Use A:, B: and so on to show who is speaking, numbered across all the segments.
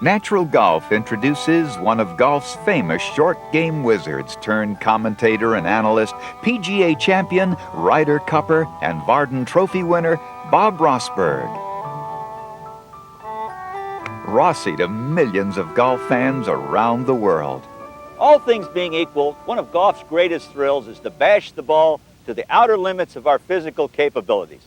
A: Natural Golf introduces one of golf's famous short game wizards turned commentator and analyst, PGA champion, Ryder Cupper, and Varden Trophy winner, Bob Rosburg. Rossi to millions of golf fans around the world.
B: All things being equal, one of golf's greatest thrills is to bash the ball to the outer limits of our physical capabilities.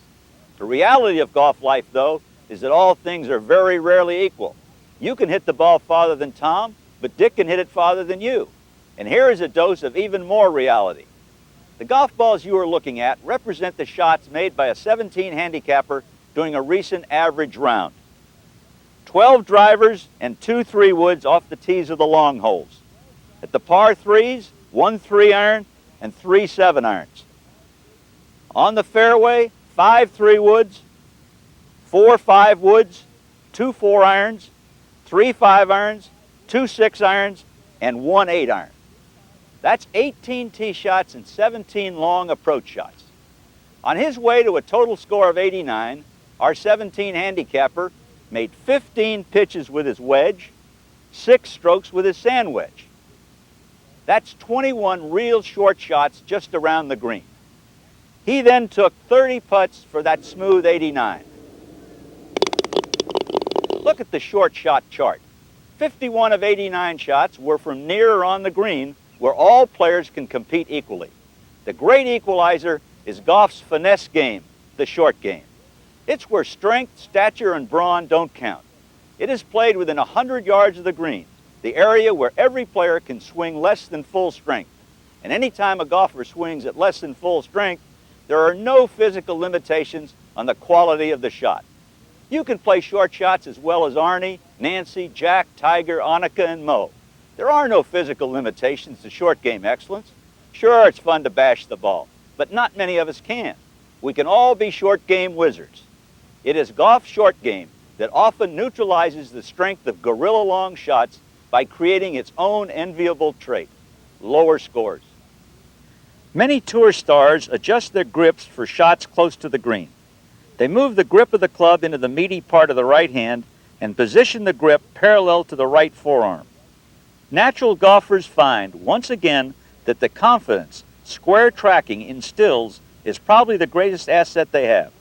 B: The reality of golf life, though, is that all things are very rarely equal. You can hit the ball farther than Tom, but Dick can hit it farther than you. And here is a dose of even more reality. The golf balls you are looking at represent the shots made by a 17 handicapper during a recent average round. 12 drivers and 2 3-woods off the tees of the long holes. At the par 3s, 1 3-iron and 3 7-irons. On the fairway, 5 3-woods, 4 5-woods, 2 4-irons, 3 5-irons, 2 6-irons, and 1 8-iron. That's 18 tee shots and 17 long approach shots. On his way to a total score of 89, our 17 handicapper made 15 pitches with his wedge, 6 strokes with his sand wedge. That's 21 real short shots just around the green. He then took 30 putts for that smooth 89. Look at the short shot chart. 51 of 89 shots were from near or on the green, where all players can compete equally. The great equalizer is golf's finesse game, the short game. It's where strength, stature, and brawn don't count. It is played within 100 yards of the green, the area where every player can swing less than full strength. And any time a golfer swings at less than full strength, there are no physical limitations on the quality of the shot. You can play short shots as well as Arnie, Nancy, Jack, Tiger, Annika, and Mo. There are no physical limitations to short game excellence. Sure, it's fun to bash the ball, but not many of us can. We can all be short game wizards. It is golf's short game that often neutralizes the strength of gorilla long shots by creating its own enviable trait, lower scores. Many tour stars adjust their grips for shots close to the green. They move the grip of the club into the meaty part of the right hand and position the grip parallel to the right forearm. Natural golfers find, once again, that the confidence square tracking instills is probably the greatest asset they have.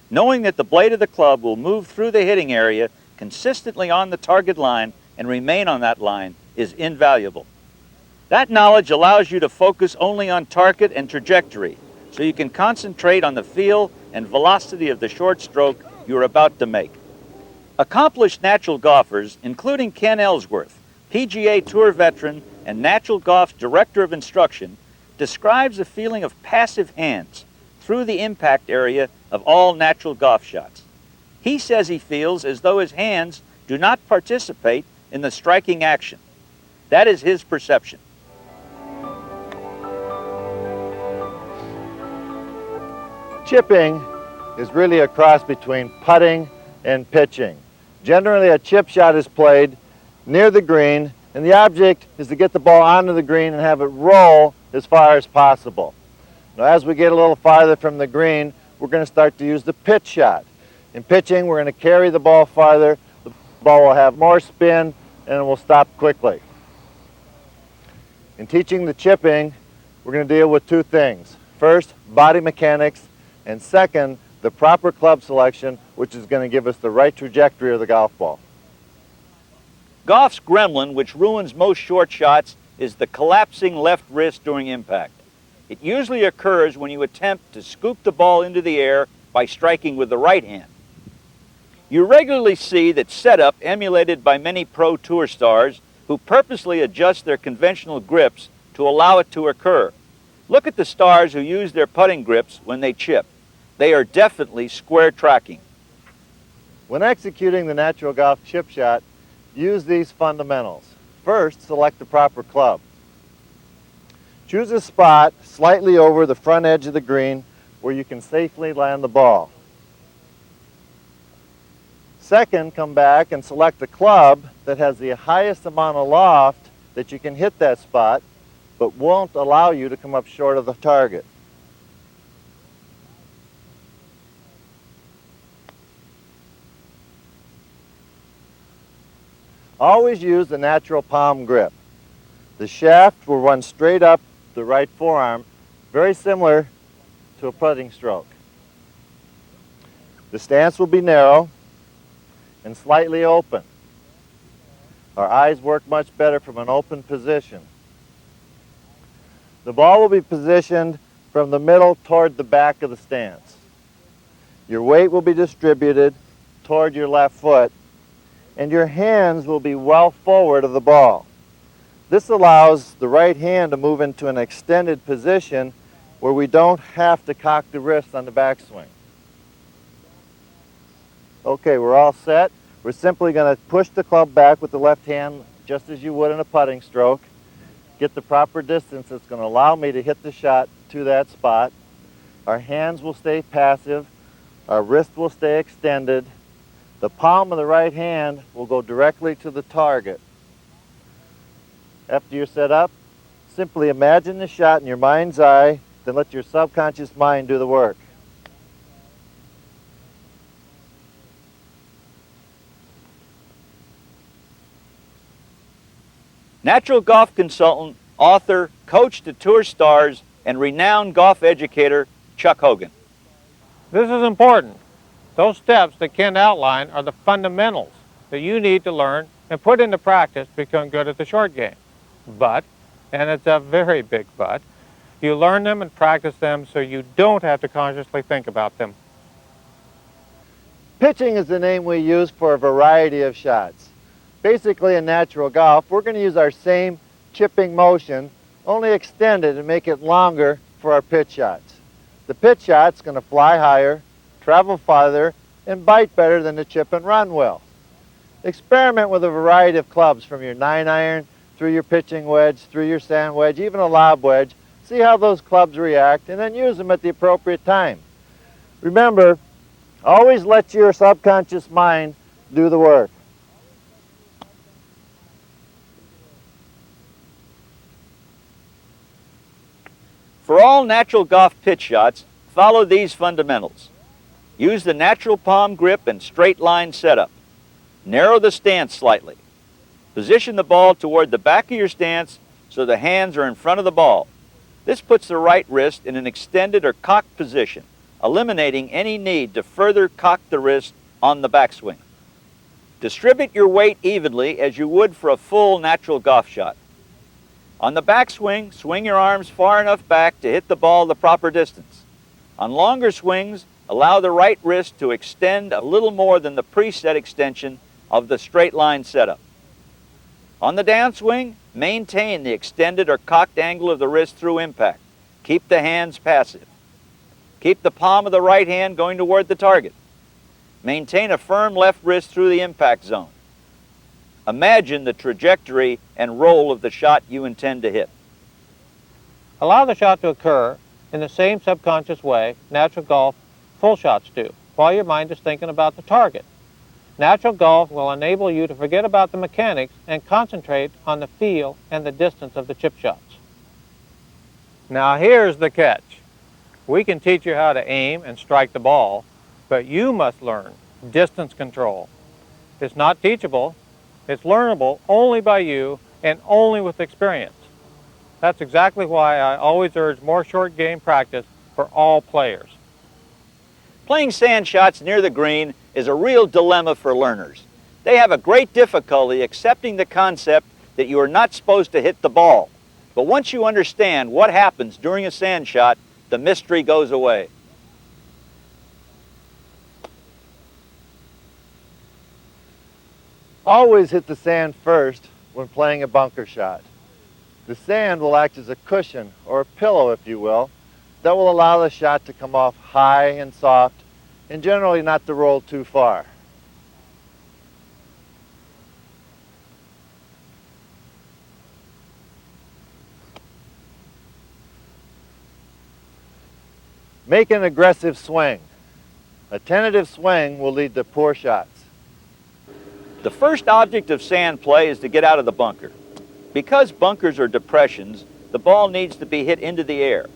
B: Knowing that the blade of the club will move through the hitting area consistently on the target line and remain on that line is invaluable. That knowledge allows you to focus only on target and trajectory, so you can concentrate on the feel and velocity of the short stroke you're about to make. Accomplished natural golfers, including Ken Ellsworth, PGA Tour veteran and Natural Golf's Director of Instruction, describes a feeling of passive hands through the impact area of all natural golf shots. He says he feels as though his hands do not participate in the striking action. That is his perception.
C: Chipping is really a cross between putting and pitching. Generally, a chip shot is played near the green, and the object is to get the ball onto the green and have it roll as far as possible. Now, as we get a little farther from the green, we're going to start to use the pitch shot. In pitching, we're going to carry the ball farther, the ball will have more spin, and it will stop quickly. In teaching the chipping, we're going to deal with two things. First, body mechanics, and second, the proper club selection, which is going to give us the right trajectory of the golf ball.
B: Golf's gremlin, which ruins most short shots, is the collapsing left wrist during impact. It usually occurs when you attempt to scoop the ball into the air by striking with the right hand. You regularly see that setup emulated by many pro tour stars who purposely adjust their conventional grips to allow it to occur. Look at the stars who use their putting grips when they chip. They are definitely square tracking.
C: When executing the natural golf chip shot, use these fundamentals. First, select the proper club. Choose a spot slightly over the front edge of the green where you can safely land the ball. Second, come back and select a club that has the highest amount of loft that you can hit that spot, but won't allow you to come up short of the target. Always use the natural palm grip. The shaft will run straight up the right forearm, very similar to a putting stroke. The stance will be narrow and slightly open. Our eyes work much better from an open position. The ball will be positioned from the middle toward the back of the stance. Your weight will be distributed toward your left foot, and your hands will be well forward of the ball. This allows the right hand to move into an extended position where we don't have to cock the wrist on the backswing. Okay, we're all set. We're simply going to push the club back with the left hand just as you would in a putting stroke. Get the proper distance that's going to allow me to hit the shot to that spot. Our hands will stay passive. Our wrist will stay extended. The palm of the right hand will go directly to the target. After you're set up, simply imagine the shot in your mind's eye, then let your subconscious mind do the work.
B: Natural golf consultant, author, coach to tour stars, and renowned golf educator, Chuck Hogan.
D: This is important. Those steps that Ken outlined are the fundamentals that you need to learn and put into practice to become good at the short game. But, and it's a very big but, you learn them and practice them so you don't have to consciously think about them.
C: Pitching is the name we use for a variety of shots. Basically, in natural golf, we're going to use our same chipping motion, only extend it and make it longer for our pitch shots. The pitch shot's going to fly higher, travel farther, and bite better than the chip and run will. Experiment with a variety of clubs from your 9-iron through your pitching wedge, through your sand wedge, even a lob wedge. See how those clubs react, and then use them at the appropriate time. Remember, always let your subconscious mind do the work.
B: For all natural golf pitch shots, follow these fundamentals. Use the natural palm grip and straight line setup. Narrow the stance slightly. Position the ball toward the back of your stance so the hands are in front of the ball. This puts the right wrist in an extended or cocked position, eliminating any need to further cock the wrist on the backswing. Distribute your weight evenly as you would for a full natural golf shot. On the backswing, swing your arms far enough back to hit the ball the proper distance. On longer swings, allow the right wrist to extend a little more than the preset extension of the straight line setup. On the downswing, maintain the extended or cocked angle of the wrist through impact. Keep the hands passive. Keep the palm of the right hand going toward the target. Maintain a firm left wrist through the impact zone. Imagine the trajectory and roll of the shot you intend to hit.
D: Allow the shot to occur in the same subconscious way natural golf full shots do, while your mind is thinking about the target. Natural golf will enable you to forget about the mechanics and concentrate on the feel and the distance of the chip shots. Now here's the catch. We can teach you how to aim and strike the ball, but you must learn distance control. It's not teachable. It's learnable only by you and only with experience. That's exactly why I always urge more short game practice for all players.
B: Playing sand shots near the green is a real dilemma for learners. They have a great difficulty accepting the concept that you are not supposed to hit the ball. But once you understand what happens during a sand shot, the mystery goes away.
C: Always hit the sand first when playing a bunker shot. The sand will act as a cushion, or a pillow if you will, that will allow the shot to come off high and soft, and generally not to roll too far. Make an aggressive swing. A tentative swing will lead to poor shots.
B: The first object of sand play is to get out of the bunker. Because bunkers are depressions, the ball needs to be hit into the air.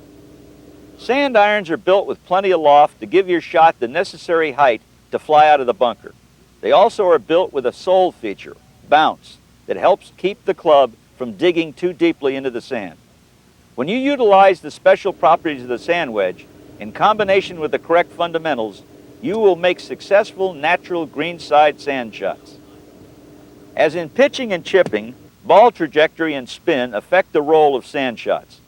B: Sand irons are built with plenty of loft to give your shot the necessary height to fly out of the bunker. They also are built with a sole feature, bounce, that helps keep the club from digging too deeply into the sand. When you utilize the special properties of the sand wedge, in combination with the correct fundamentals, you will make successful natural greenside sand shots. As in pitching and chipping, ball trajectory and spin affect the role of sand shots.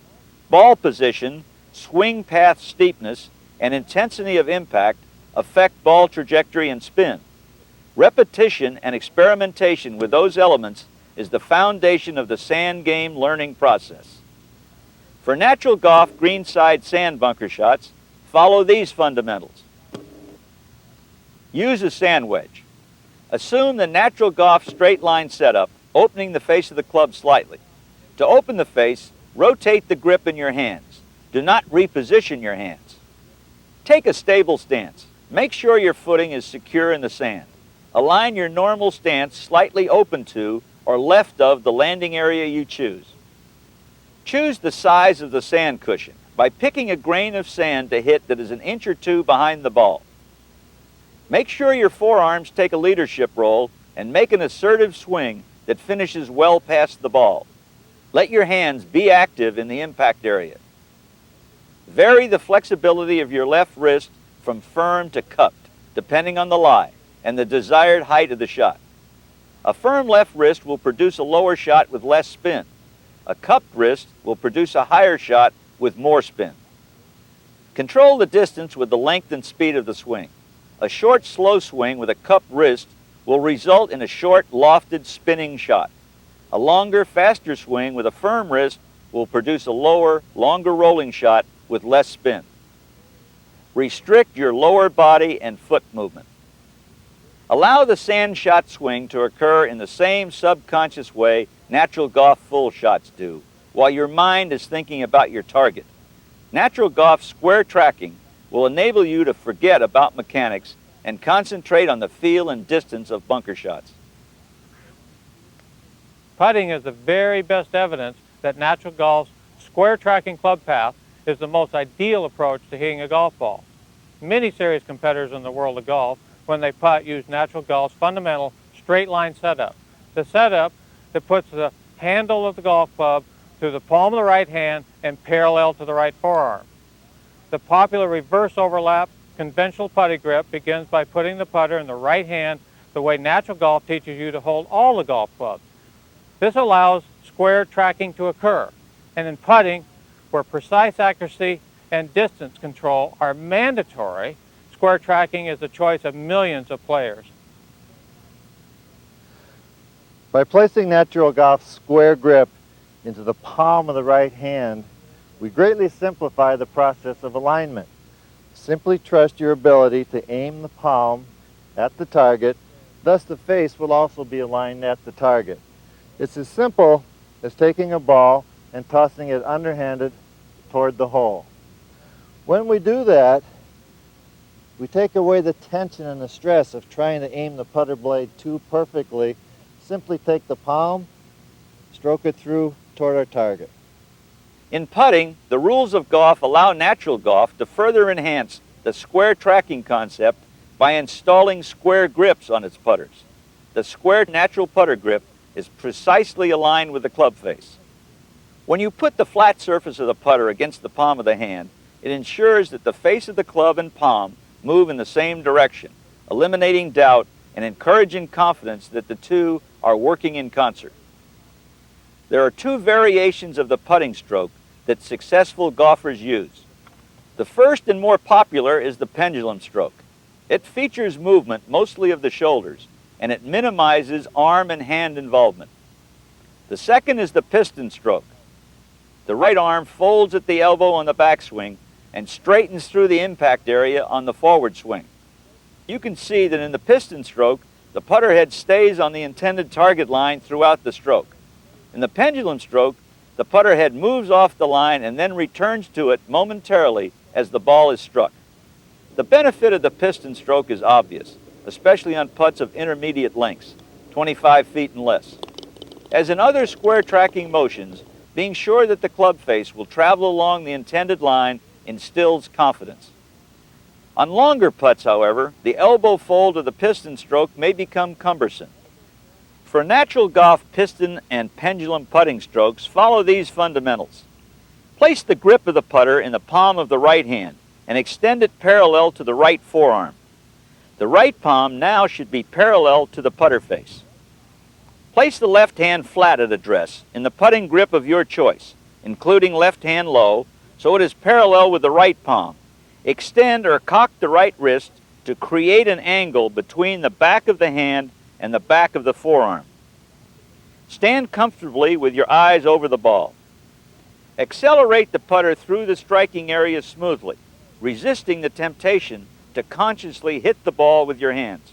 B: Ball position, swing path steepness, and intensity of impact affect ball trajectory and spin. Repetition and experimentation with those elements is the foundation of the sand game learning process. For natural golf greenside sand bunker shots, follow these fundamentals. Use a sand wedge. Assume the natural golf straight line setup, opening the face of the club slightly. To open the face, rotate the grip in your hands. Do not reposition your hands. Take a stable stance. Make sure your footing is secure in the sand. Align your normal stance slightly open to or left of the landing area you choose. Choose the size of the sand cushion by picking a grain of sand to hit that is an inch or two behind the ball. Make sure your forearms take a leadership role and make an assertive swing that finishes well past the ball. Let your hands be active in the impact area. Vary the flexibility of your left wrist from firm to cupped, depending on the lie and the desired height of the shot. A firm left wrist will produce a lower shot with less spin. A cupped wrist will produce a higher shot with more spin. Control the distance with the length and speed of the swing. A short, slow swing with a cupped wrist will result in a short, lofted, spinning shot. A longer, faster swing with a firm wrist will produce a lower, longer rolling shot with less spin. Restrict your lower body and foot movement. Allow the sand shot swing to occur in the same subconscious way natural golf full shots do, while your mind is thinking about your target. Natural golf square tracking will enable you to forget about mechanics and concentrate on the feel and distance of bunker shots.
D: Putting is the very best evidence that natural golf's square tracking club path is the most ideal approach to hitting a golf ball. Many serious competitors in the world of golf, when they putt, use natural golf's fundamental straight line setup. The setup that puts the handle of the golf club through the palm of the right hand and parallel to the right forearm. The popular reverse overlap conventional putting grip begins by putting the putter in the right hand the way natural golf teaches you to hold all the golf clubs. This allows square tracking to occur, and in putting, where precise accuracy and distance control are mandatory, square tracking is the choice of millions of players.
C: By placing natural golf's square grip into the palm of the right hand, we greatly simplify the process of alignment. Simply trust your ability to aim the palm at the target, thus the face will also be aligned at the target. It's as simple as taking a ball and tossing it underhanded toward the hole. When we do that, we take away the tension and the stress of trying to aim the putter blade too perfectly. Simply take the palm, stroke it through toward our target.
B: In putting, the rules of golf allow natural golf to further enhance the square tracking concept by installing square grips on its putters. The square natural putter grip is precisely aligned with the club face. When you put the flat surface of the putter against the palm of the hand, it ensures that the face of the club and palm move in the same direction, eliminating doubt and encouraging confidence that the two are working in concert. There are two variations of the putting stroke that successful golfers use. The first and more popular is the pendulum stroke. It features movement mostly of the shoulders, and it minimizes arm and hand involvement. The second is the piston stroke. The right arm folds at the elbow on the backswing and straightens through the impact area on the forward swing. You can see that in the piston stroke, the putter head stays on the intended target line throughout the stroke. In the pendulum stroke, the putter head moves off the line and then returns to it momentarily as the ball is struck. The benefit of the piston stroke is obvious, especially on putts of intermediate lengths, 25 feet and less. As in other square tracking motions, being sure that the club face will travel along the intended line instills confidence. On longer putts, however, the elbow fold of the piston stroke may become cumbersome. For natural golf piston and pendulum putting strokes, follow these fundamentals. Place the grip of the putter in the palm of the right hand and extend it parallel to the right forearm. The right palm now should be parallel to the putter face. Place the left hand flat at address in the putting grip of your choice, including left hand low, so it is parallel with the right palm. Extend or cock the right wrist to create an angle between the back of the hand and the back of the forearm. Stand comfortably with your eyes over the ball. Accelerate the putter through the striking area smoothly, resisting the temptation to consciously hit the ball with your hands.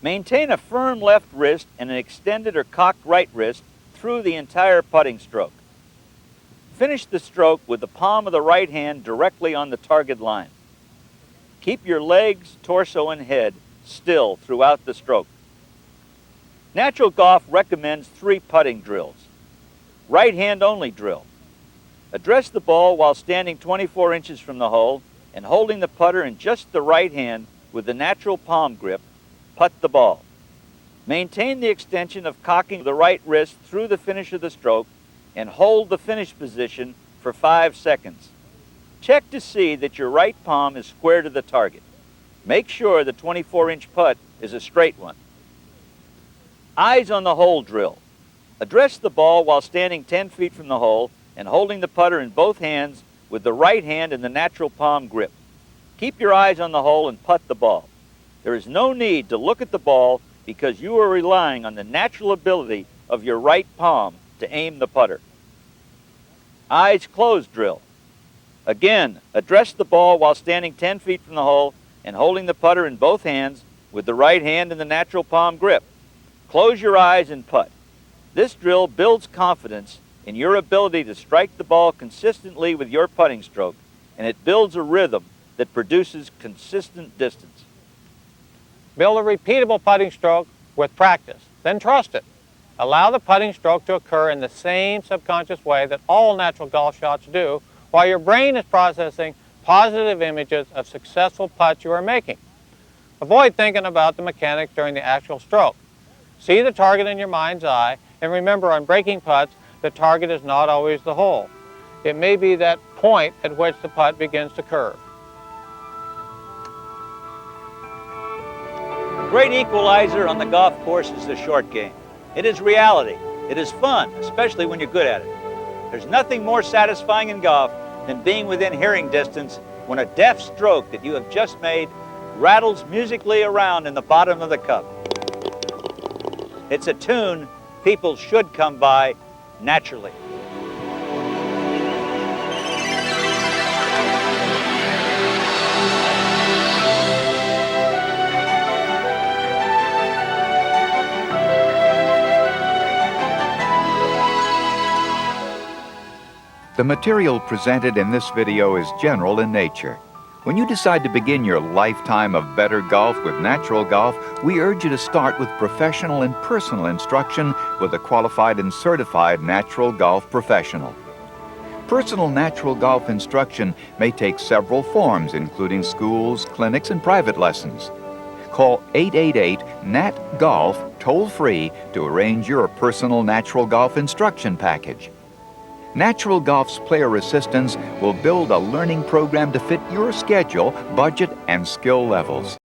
B: Maintain a firm left wrist and an extended or cocked right wrist through the entire putting stroke. Finish the stroke with the palm of the right hand directly on the target line. Keep your legs, torso, and head still throughout the stroke. Natural Golf recommends 3 putting drills. Right hand only drill. Address the ball while standing 24 inches from the hole and holding the putter in just the right hand with the natural palm grip, putt the ball. Maintain the extension of cocking the right wrist through the finish of the stroke and hold the finish position for 5 seconds. Check to see that your right palm is square to the target. Make sure the 24-inch putt is a straight one. Eyes on the hole drill. Address the ball while standing 10 feet from the hole and holding the putter in both hands with the right hand in the natural palm grip. Keep your eyes on the hole and putt the ball. There is no need to look at the ball because you are relying on the natural ability of your right palm to aim the putter. Eyes closed drill. Again, address the ball while standing 10 feet from the hole and holding the putter in both hands with the right hand in the natural palm grip. Close your eyes and putt. This drill builds confidence in your ability to strike the ball consistently with your putting stroke, and it builds a rhythm that produces consistent distance.
D: Build a repeatable putting stroke with practice, then trust it. Allow the putting stroke to occur in the same subconscious way that all natural golf shots do, while your brain is processing positive images of successful putts you are making. Avoid thinking about the mechanics during the actual stroke. See the target in your mind's eye, and remember on breaking putts, the target is not always the hole. It may be that point at which the putt begins to curve.
B: Great equalizer on the golf course is the short game. It is reality. It is fun, especially when you're good at it. There's nothing more satisfying in golf than being within hearing distance when a deft stroke that you have just made rattles musically around in the bottom of the cup. It's a tune people should come by naturally.
A: The material presented in this video is general in nature. When you decide to begin your lifetime of better golf with Natural Golf, we urge you to start with professional and personal instruction with a qualified and certified natural golf professional. Personal natural golf instruction may take several forms, including schools, clinics, and private lessons. Call 888-NAT-GOLF toll-free to arrange your personal natural golf instruction package. Natural Golf's player assistants will build a learning program to fit your schedule, budget, and skill levels.